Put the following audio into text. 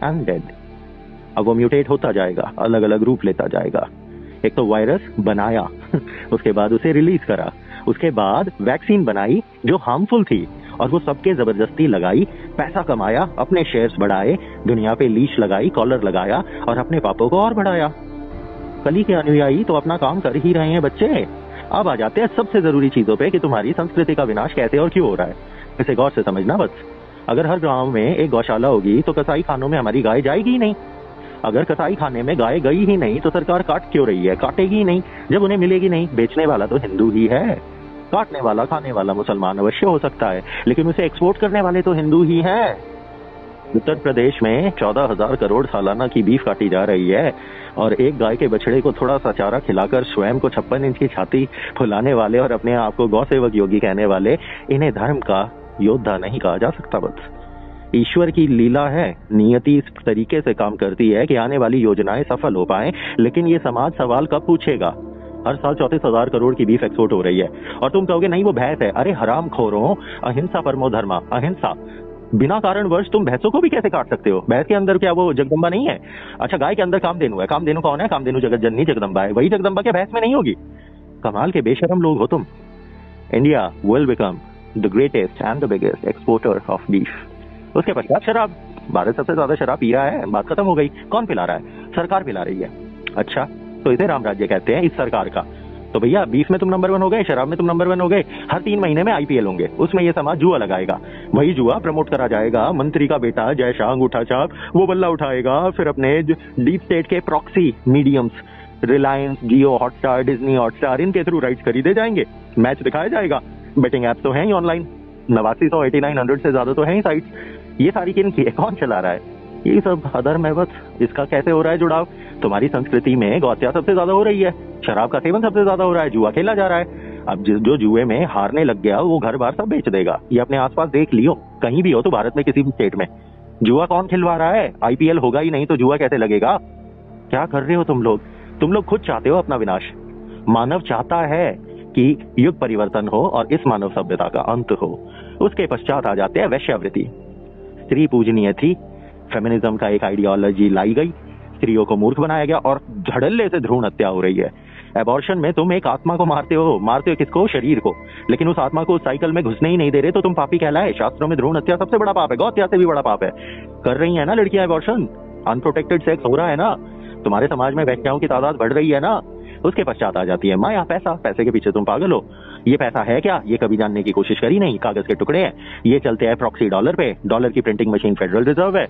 And dead. अब वो mutate होता जाएगा, अलग अलग रूप लेता जाएगा। एक तो वायरस बनाया उसके बाद उसे रिलीज करा, उसके बाद वैक्सीन बनाई जो हार्मफुल थी और वो सबके जबरदस्ती लगाई, पैसा कमाया, अपने शेयर्स बढ़ाए, दुनिया पे लीश लगाई, कॉलर लगाया और अपने पापों को और बढ़ाया। कली के अनुयायी तो अपना काम कर ही रहे हैं बच्चे। अब आ जाते हैं सबसे जरूरी चीजों पे कि तुम्हारी संस्कृति का विनाश कैसे और क्यों हो रहा है। इसे गौर से समझना बस। अगर हर गांव में एक गौशाला होगी तो कसाई खानों में हमारी गाय जाएगी ही नहीं। अगर कसाई खाने में गाय गई ही नहीं तो सरकार काट क्यों रही है? काटेगी ही नहीं जब उन्हें मिलेगी नहीं। बेचने वाला तो हिंदू ही है, काटने वाला खाने वाला मुसलमान अवश्य हो सकता है, लेकिन उसे एक्सपोर्ट करने वाले तो हिंदू ही हैं। उत्तर प्रदेश में 14,000 करोड़ सालाना की बीफ काटी जा रही है और एक गाय के बछड़े को थोड़ा सा चारा खिलाकर स्वयं को 56 इंच की छाती फुलाने वाले और अपने आप को गौ सेवक योगी कहने वाले, इन्हें धर्म का योद्धा नहीं कहा जा सकता। बस ईश्वर की लीला है, नियति इस तरीके से काम करती है कि आने वाली योजनाएं सफल हो पाए, लेकिन ये समाज सवाल कब पूछेगा? हर साल 34,000 करोड़ की बीफ एक्सपोर्ट हो रही है और तुम कहोगे नहीं वो भैंस है। अरे हराम खोरों, अहिंसा परमो धर्मा, अहिंसा। बिना कारण वर्ष तुम भैंसों को भी कैसे काट सकते हो? भैंस के अंदर क्या वो जगदम्बा नहीं है? अच्छा, गाय के अंदर कामधेनु है। कामधेनु कौन है? कामधेनु जगत जननी जगदम्बा है। वही जगदम्बा क्या भैंस में नहीं होगी? कमाल के बेशरम लोग हो तुम। India will become the greatest and the biggest exporter of beef. उसके पश्चात शराब। भारत सबसे ज्यादा शराब पी रहा है, बात खत्म हो गई। कौन पिला रहा है? सरकार पिला रही है। अच्छा, तो इसे राम राज्य कहते हैं इस सरकार का। तो भैया बीफ में तुम नंबर 1 हो गए, शराब में तुम नंबर 1 हो गए। हर 3 महीने में आईपीएल होंगे, उसमें ये समाज जुआ लगाएगा, वही जुआ प्रमोट करा जाएगा। मंत्री का बेटा जय शाह अंगूठा छाप वो बल्ला उठाएगा, फिर अपने डीप स्टेट के प्रॉक्सी मीडियम्स रिलायंस, जियो हॉटस्टार, डिज्नी हॉटस्टार, इनके थ्रू राइट्स खरीदे जाएंगे, मैच दिखाया जाएगा। बेटिंग ऐप्स तो हैं ही ऑनलाइन, 8900 से ज्यादा तो है ही साइट्स। ये सारी किन की है? कौन चला रहा है? ये सब अधर्म है बस। इसका कैसे हो रहा है जुड़ाव? तुम्हारी संस्कृति में गौहत्या सबसे ज्यादा हो रही है, शराब का सेवन सबसे ज्यादा हो रहा है, जुआ खेला जा रहा है। अब जो जुए में हारने लग गया वो घर बार सब बेच देगा। ये अपने आसपास देख लियो, कहीं भी हो तो भारत में किसी भी स्टेट में जुआ कौन खिलवा रहा है? आईपीएल होगा ही नहीं तो जुआ कैसे लगेगा? क्या कर रहे हो तुम लोग? तुम लोग खुद चाहते हो अपना विनाश। मानव चाहता है कि युग परिवर्तन हो और इस मानव सभ्यता का अंत हो। उसके पश्चात आ जाते हैं वैश्यावृत्ति। स्त्री पूजनीय थी, फेमिनिज्म का एक आइडियोलॉजी लाई गई, स्त्रियों को मूर्ख बनाया गया और धड़ल्ले से भ्रूण हत्या हो रही है। एबॉर्शन में तुम एक आत्मा को मारते हो किसको? शरीर को, लेकिन उस आत्मा को उस साइकिल में घुसने ही नहीं दे रहे तो तुम पापी कहलाए। शास्त्रों में भ्रूण हत्या सबसे बड़ा पाप है, गौ हत्या से भी बड़ा पाप है। कर रही है ना लड़कियां एबॉर्शन, अनप्रोटेक्टेड सेक्स हो रहा है ना, तुम्हारे समाज में वैश्याओं की तादाद बढ़ रही है ना। उसके पश्चात आ जाती है माया, पैसा। पैसे के पीछे तुम पागल हो। ये पैसा है क्या? ये कभी जानने की कोशिश करी नहीं। कागज के टुकड़े हैं, ये चलते हैं प्रॉक्सी डॉलर पे। डॉलर की प्रिंटिंग मशीन फेडरल रिजर्व है।